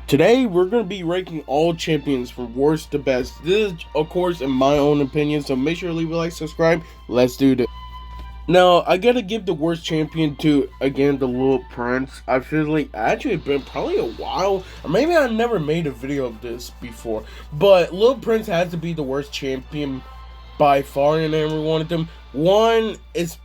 Today, we're going to be ranking all champions from worst to best. This is, of course, in my own opinion, so make sure to leave a like, subscribe. Let's do this. Now, I gotta give the worst champion to, again, the Little Prince. I feel like, actually, it's been probably a while, or maybe I never made a video of this before, but Little Prince has to be the worst champion by far in every one of them. One is,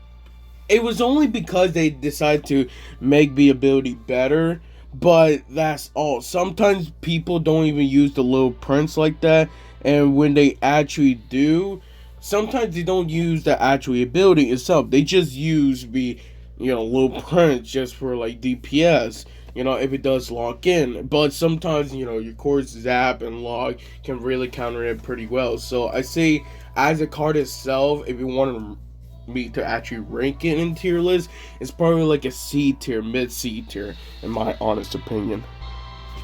it was only because they decided to make the ability better, but that's all. Sometimes people don't even use the Little Prince like that, and when they actually do, sometimes they don't use the actual ability itself. They just use the, Little Prince just for like DPS. If it does lock in, but sometimes your core zap and log can really counter it pretty well. So I say, as a card itself, if you want me to actually rank it in tier list, it's probably like a C tier, mid C tier, in my honest opinion.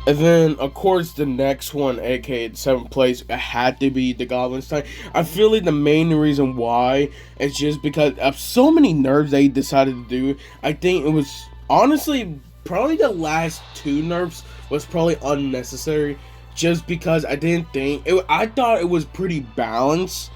And then, of course, the next one, aka 7th place, it had to be the Goblin Stein. I feel like the main reason why is just because of so many nerfs they decided to do. I think it was, honestly, probably the last two nerfs was probably unnecessary. Just because I didn't think, I thought it was pretty balanced.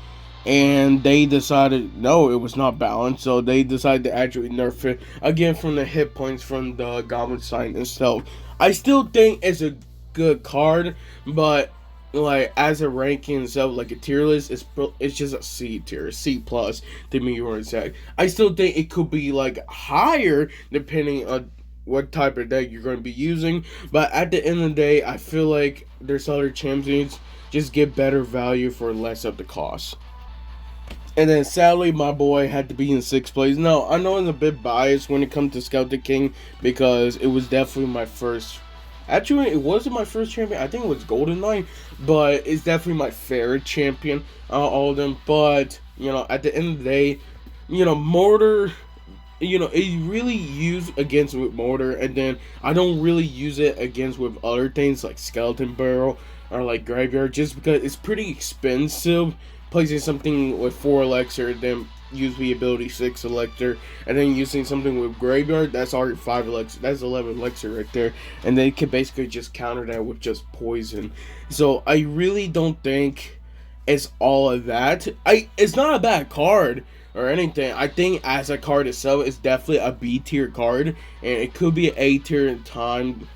And they decided, no, it was not balanced. So they decided to actually nerf it. Again, from the hit points from the Goblin Stein itself. I still think it's a good card, but like as a ranking itself, like a tier list, it's just a C tier, C plus to me or exact. I still think it could be like higher depending on what type of deck you're going to be using. But at the end of the day, I feel like there's other champions just get better value for less of the cost. And then sadly, my boy had to be in 6th place. No, I know I'm a bit biased when it comes to Scout the King because it was definitely my first. Actually, it wasn't my first champion. I think it was Golden Knight, but it's definitely my favorite champion. All of them, but at the end of the day, Mortar. It really used against with Mortar, and then I don't really use it against with other things like Skeleton Barrel or like Graveyard, just because it's pretty expensive. Placing something with 4 elixir, then use the ability 6 elixir, and then using something with Graveyard, that's already 5 elixir. That's 11 elixir right there, and they can basically just counter that with just poison. So I really don't think it's all of that. It's not a bad card or anything. I think as a card itself, it's definitely a B tier card, and it could be an A tier in time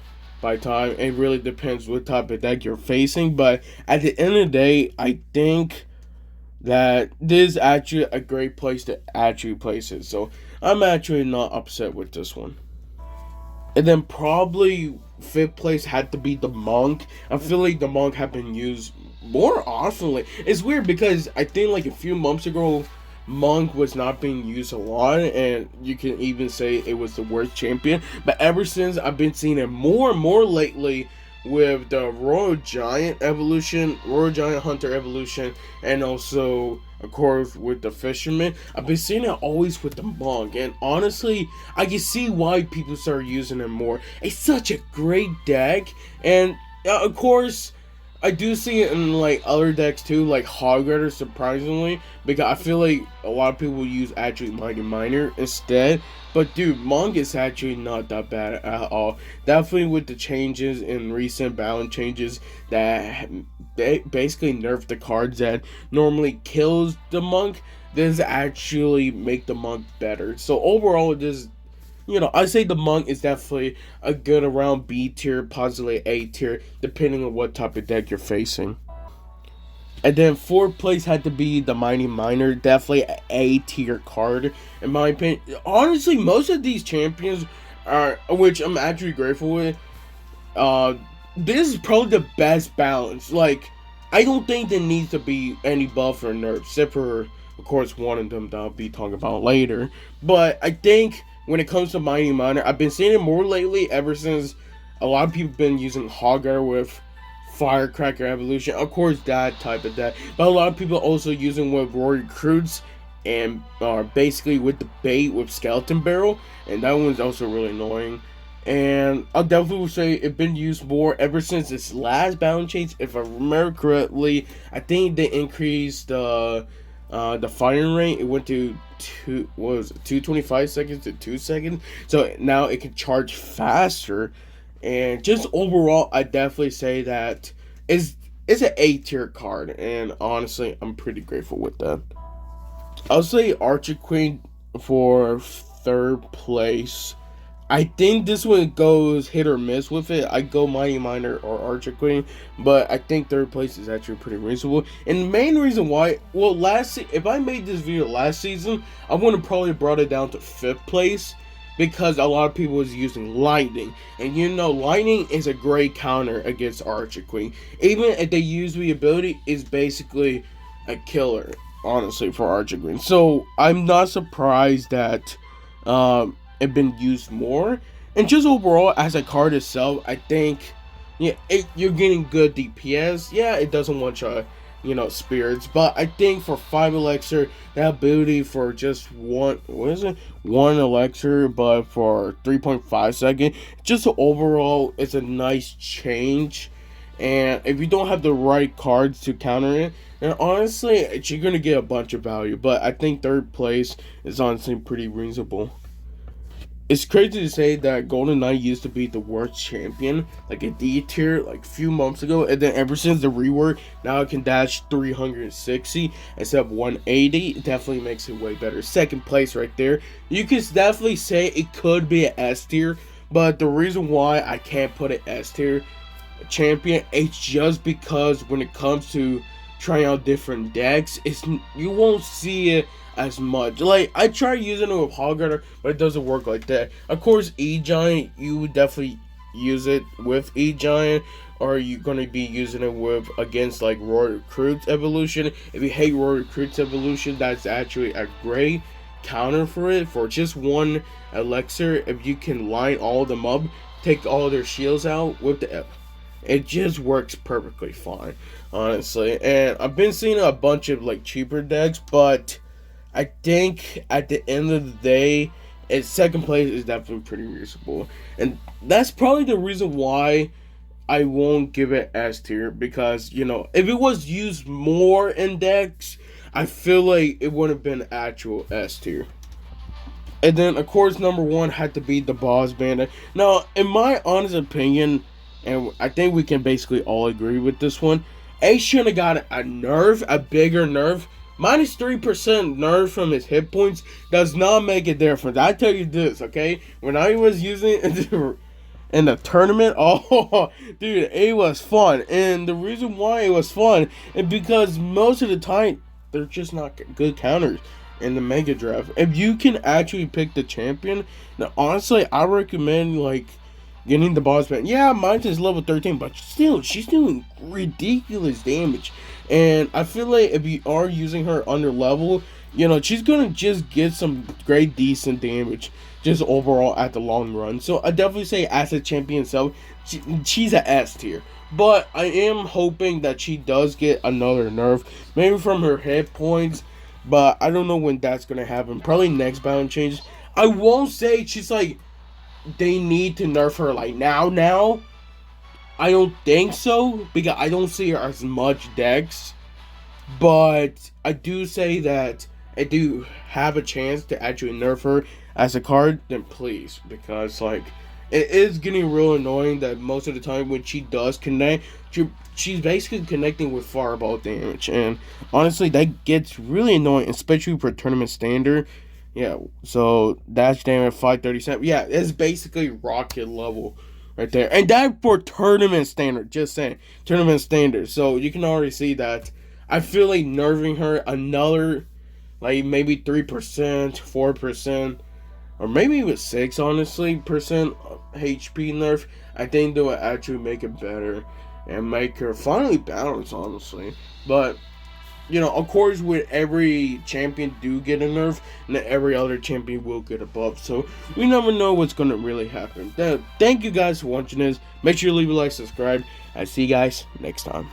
by time. It really depends what type of deck you're facing, but at the end of the day, I think that this is actually a great place to actually place it. So I'm actually not upset with this one. And then probably 5th place had to be the Monk. I feel like the Monk have been used more often. It's weird because I think like a few months ago, Monk was not being used a lot, and you can even say it was the worst champion. But ever since, I've been seeing it more and more lately with the Royal Giant evolution, Royal Giant Hunter evolution, and also, of course, with the Fisherman. I've been seeing it always with the Monk, and honestly, I can see why people start using it more. It's such a great deck, and of course, I do see it in like other decks too, like Hog Rider, surprisingly, because I feel like a lot of people use actually Mighty Miner instead. But dude, Monk is actually not that bad at all. Definitely with the changes in recent balance changes that they basically nerfed the cards that normally kills the Monk. This actually make the Monk better. So overall, it is. I say the Monk is definitely a good around B tier, possibly A tier, depending on what type of deck you're facing. And then 4th place had to be the Mighty Miner, definitely an A tier card, in my opinion. Honestly, most of these champions are, which I'm actually grateful with, this is probably the best balance. Like, I don't think there needs to be any buff or nerf, except for, of course, one of them that I'll be talking about later. But I think when it comes to Mighty Miner, I've been seeing it more lately ever since a lot of people have been using Hog Rider with Firecracker evolution. Of course, that type of deck. But a lot of people also using with Royal Recruits and basically with the bait with Skeleton Barrel. And that one's also really annoying. And I'll definitely say it's been used more ever since its last balance change. If I remember correctly, I think they increased the firing rate. It went to 225 seconds to 2 seconds. So now it can charge faster And just overall, I definitely say that is an A tier card, and honestly, I'm pretty grateful with that. I'll say Archer Queen for third place. I think this one goes hit or miss with it. I go Mighty Miner or Archer Queen, but I think third place is actually pretty reasonable. And the main reason why, well, if I made this video last season, I would have probably brought it down to fifth place because a lot of people was using Lightning, and you know Lightning is a great counter against Archer Queen. Even if they use the ability, is basically a killer, honestly, for Archer Queen. So I'm not surprised that it been used more. And just overall, as a card itself, I think, yeah, you're getting good DPS. Yeah, it doesn't one shot, spirits, but I think for 5 elixir, that ability for just one elixir, but for 3.5 second, just overall, it's a nice change. And if you don't have the right cards to counter it, and honestly, you're gonna get a bunch of value. But I think third place is honestly pretty reasonable. It's crazy to say that Golden Knight used to be the worst champion, like a D tier, like a few months ago, and then ever since the rework, now it can dash 360 instead of 180. It definitely makes it way better. Second place right there. You can definitely say it could be an S tier, but the reason why I can't put an S tier champion, it's just because when it comes to trying out different decks, you won't see it as much. Like, I try using it with Hoggarder, but it doesn't work like that. Of course, E-Giant, you would definitely use it with E-Giant, or you're going to be using it with against like Royal Recruits Evolution. If you hate Royal Recruits Evolution, that's actually a great counter for it. For just one elixir, if you can line all of them up, take all their shields out with the it just works perfectly fine, honestly. And I've been seeing a bunch of like cheaper decks, but I think at the end of the day, its second place is definitely pretty reasonable. And that's probably the reason why I won't give it S tier, because, if it was used more in decks, I feel like it would have been actual S tier. And then, of course, number one had to be the Boss Bandit. Now, in my honest opinion, and I think we can basically all agree with this one, Ace should have got a bigger nerf. Minus 3% nerf from his hit points does not make a difference. I tell you this, okay? When I was using it in the tournament, oh, dude, it was fun. And the reason why it was fun is because most of the time, they're just not good counters in the Mega Draft. If you can actually pick the champion, now honestly, I recommend, like, getting the boss man. Yeah, mine is level 13, but still, she's doing ridiculous damage. And I feel like if you are using her under level, she's gonna just get some great decent damage just overall at the long run. So I definitely say as a champion itself, she's an S tier. But I am hoping that she does get another nerf, maybe from her hit points, but I don't know when that's gonna happen. Probably next balance change. I won't say she's like, they need to nerf her like now. I don't think so, because I don't see her as much decks. But I do say that I do have a chance to actually nerf her as a card, then please. Because, like, it is getting real annoying that most of the time when she does connect, she's basically connecting with fireball damage. And honestly, that gets really annoying, especially for tournament standard. Yeah, so dash damage 537. Yeah, it's basically rocket level right there. And that for tournament standard, just saying. Tournament standard. So you can already see that I feel like nerfing her another, like maybe 3%, 4%, or maybe even 6, honestly, percent HP nerf. I think that would actually make it better and make her finally balance, honestly. But of course, with every champion do get a nerf, and then every other champion will get a buff. So we never know what's going to really happen. Thank you guys for watching this. Make sure you leave a like, subscribe. I'll see you guys next time.